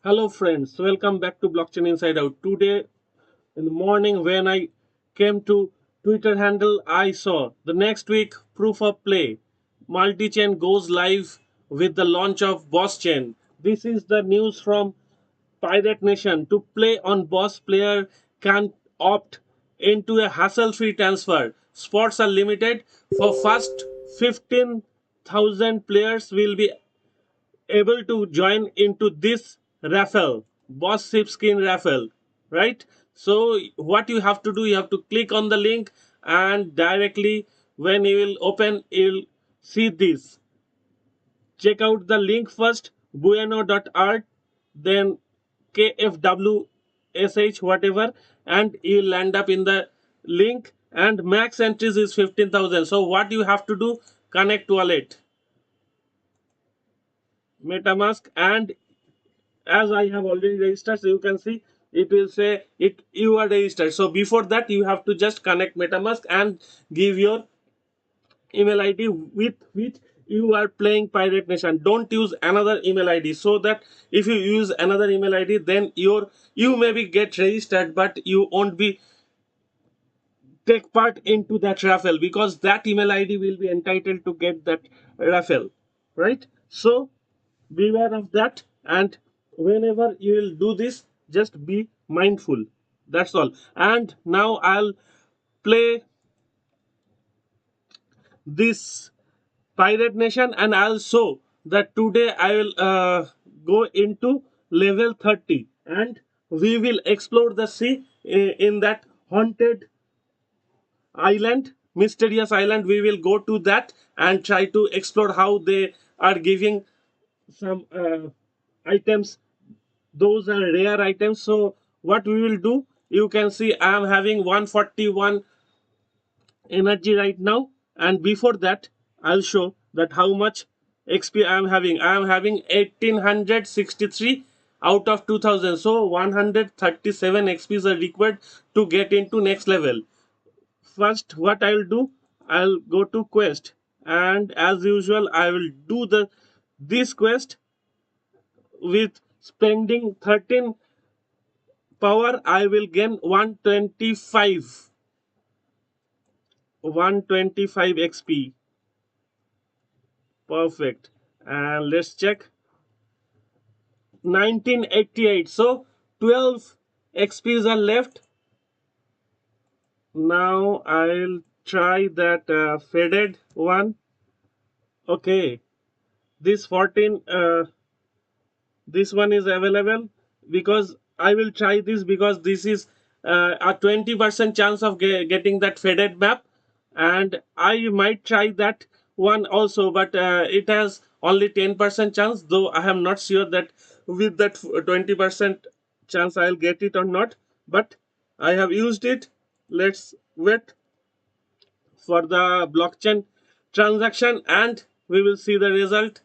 Hello friends, welcome back to Blockchain Inside Out. Today in the morning when I came to Twitter handle, I saw the next week proof of play. Multi-chain goes live with the launch of Boss Chain. This is the news from Pirate Nation. To play on Boss, player can opt into a hassle-free transfer. Spots are limited. For first 15,000 players will be able to join into this raffle, boss ship skin raffle, right? So what you have to do, you have to click on the link, and directly when you will open, you'll see this. Check out the link first, bueno.art, then kfwsh whatever, and you'll land up in the link. And max entries is 15,000. So what you have to do, connect wallet, metamask, and as I have already registered, so you can see it will say it you are registered. So before that, you have to just connect MetaMask and give your email ID with which you are playing Pirate Nation. Don't use another email ID, so that if you use another email ID, then you maybe get registered, but you won't be take part into that raffle, because that email ID will be entitled to get that raffle, right? So beware of that, and whenever you will do this, just be mindful. That's all. And now I'll play this Pirate Nation, and I'll show that today I will go into level 30, and we will explore the sea in that haunted island, mysterious island. We will go to that and try to explore how they are giving some items. Those are rare items. So what we will do, you can see I am having 141 energy right now, and before that I'll show that how much XP I am having. I am having 1863 out of 2000, so 137 XPs are required to get into next level. First, what I'll do, I'll go to quest, and as usual I will do the this quest with spending 13 power. I will gain 125 XP. Perfect. And let's check 1988. So 12 XPs are left. Now I'll try that faded one. Okay, this 14 this one is available, because I will try this, because this is a 20% chance of getting that faded map, and I might try that one also, but it has only 10% chance, though I am not sure that with that 20% chance I'll get it or not, but I have used it. Let's wait for the blockchain transaction, and we will see the result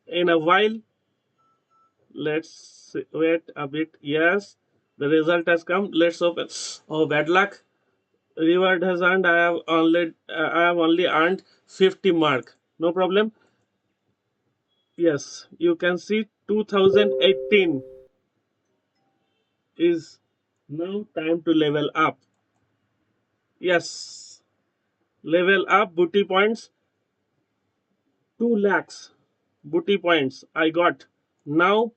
in a while. Let's wait a bit. Yes, the result has come. Let's open. Oh, bad luck. Reward has earned. I have only earned 50 mark. No problem. Yes, you can see 2018 is now time to level up. Yes, level up. Booty points, 2 lakhs booty points I got now.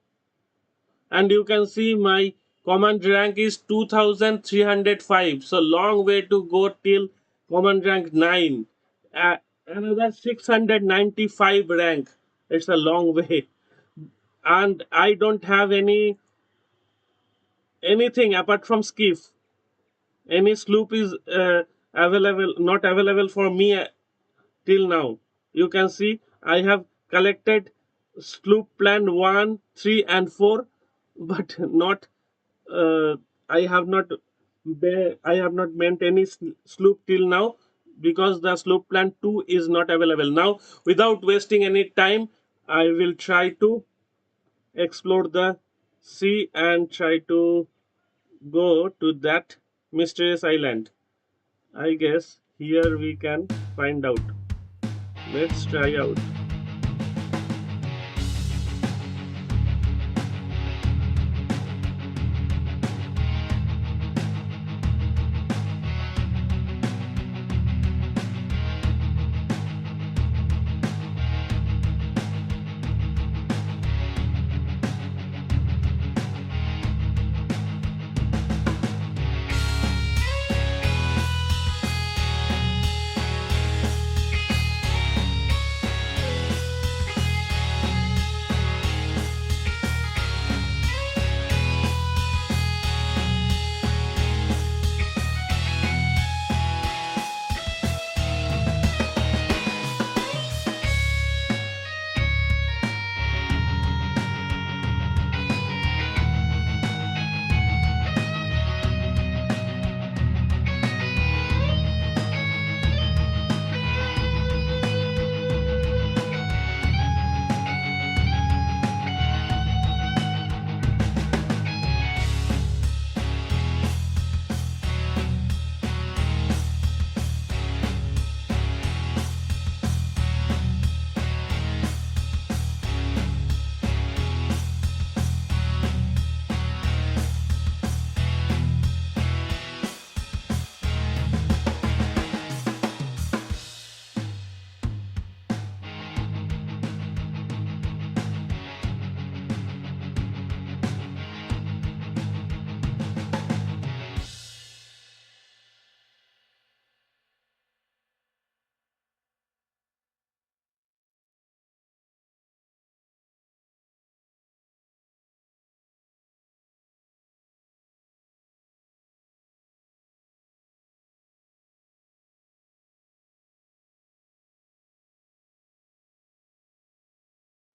And you can see my command rank is 2305, so long way to go till command rank 9. Another 695 rank. It's a long way, and I don't have anything apart from skiff. Any sloop is available not available for me till now. You can see I have collected sloop plan 1, 3, and 4, but not uh, I have not I have not meant any sloop till now, because the sloop plan 2 is not available now. Without wasting any time, I will try to explore the sea and try to go to that mysterious island. I guess here we can find out. Let's try out.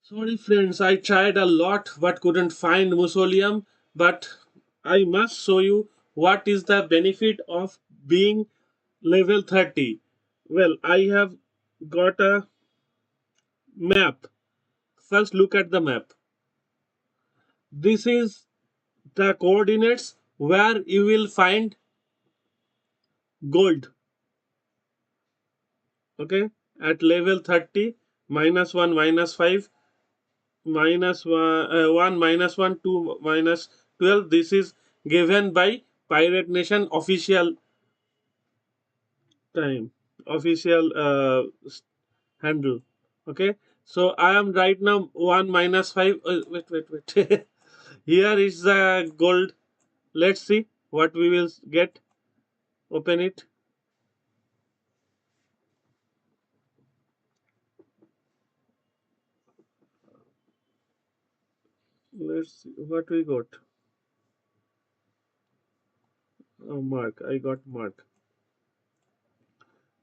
Sorry, friends, I tried a lot but couldn't find mausoleum. But I must show you what is the benefit of being level 30. Well, I have got a map. First, look at the map. This is the coordinates where you will find gold. Okay, at level 30, minus 1, minus 5, minus 1, 1 minus 1, 2 minus 12. This is given by Pirate Nation official time, official handle. Okay, so I am right now 1 minus 5. Wait. Here is the gold. Let's see what we will get. Open it. Let's see what we got. Mark. I got mark.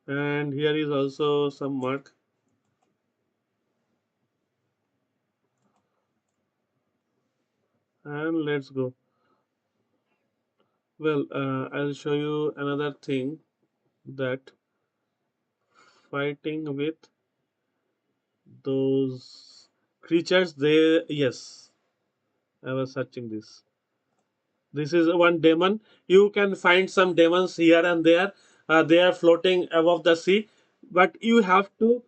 And here is also some mark. And let's go. Well, I'll show you another thing, that fighting with those creatures, they, yes, I was searching this. This is one demon. You can find some demons here and there. They are floating above the sea, but you have to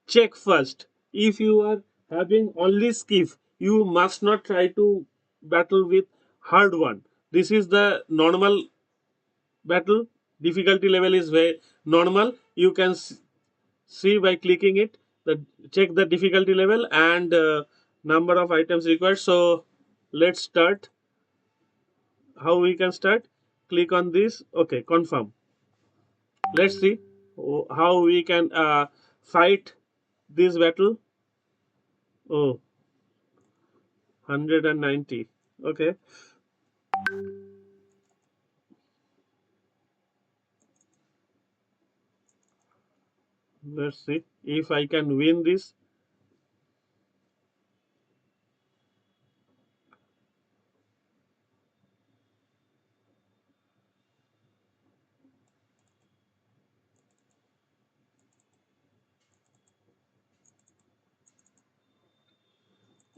check first. If you are having only skiff, you must not try to battle with hard one. This is the normal battle. Difficulty level is very normal. You can see by clicking it, the check the difficulty level and number of items required. So let's start. How we can start? Click on this. Okay, confirm. Let's see how we can fight this battle. Oh, 190. Okay, let's see if I can win this.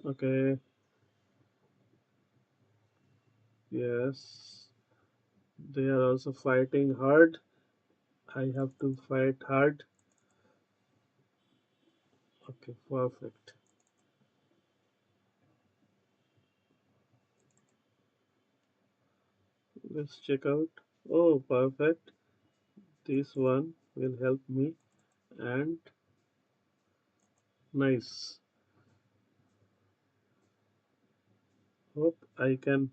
Okay, yes, they are also fighting hard. I have to fight hard. Okay, perfect. Let's check out. Oh, perfect. This one will help me. And nice. Hope I can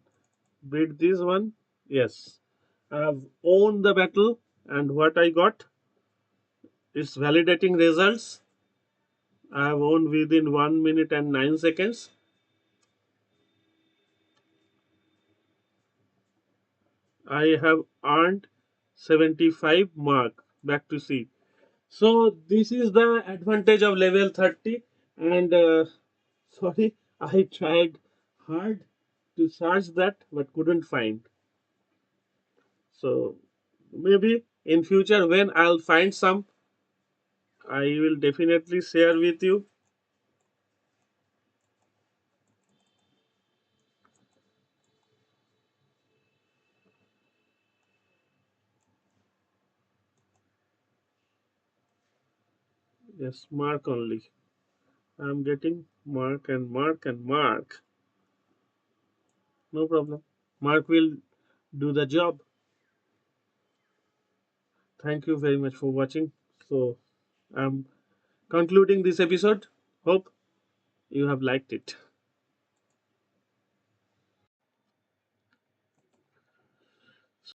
beat this one. Yes. I have won the battle, and what I got is validating results. I have won within 1 minute and 9 seconds. I have earned 75 mark. Back to C. So this is the advantage of level 30. And sorry, I tried hard to search that but couldn't find. So maybe in future when I'll find some, I will definitely share with you. Yes, mark only. I'm getting mark and mark and mark. No problem. Mark will do the job. Thank you very much for watching. So I'm concluding this episode. Hope you have liked it.